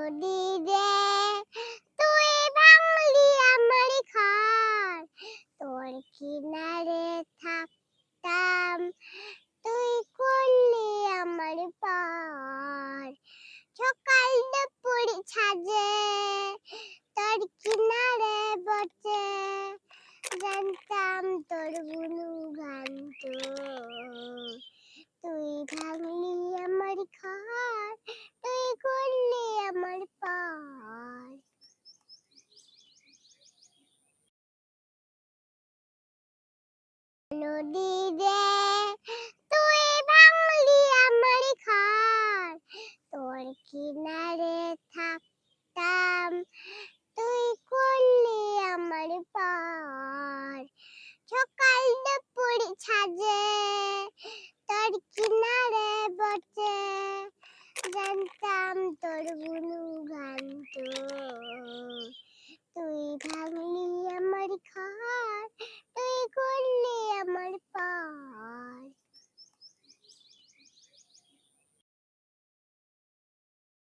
নদীরে তুই ভাঙলি আমার ঘর, তোর কিনারে থাকতাম, তুই করলি আমার পর। সকাল দুপুর সাজে তোর কিনারে বসে জানতাম তোর গুণগান। তুই ভাঙলি আমার ঘর, তুই করলি আমার পর। নদীরে তুই ভাঙলি আমার ঘর, তোর কিনারে থাকতাম, তুই করলি আমার পর। সকাল দুপুর সাজে তোর কিনারে বসে জানতাম তোর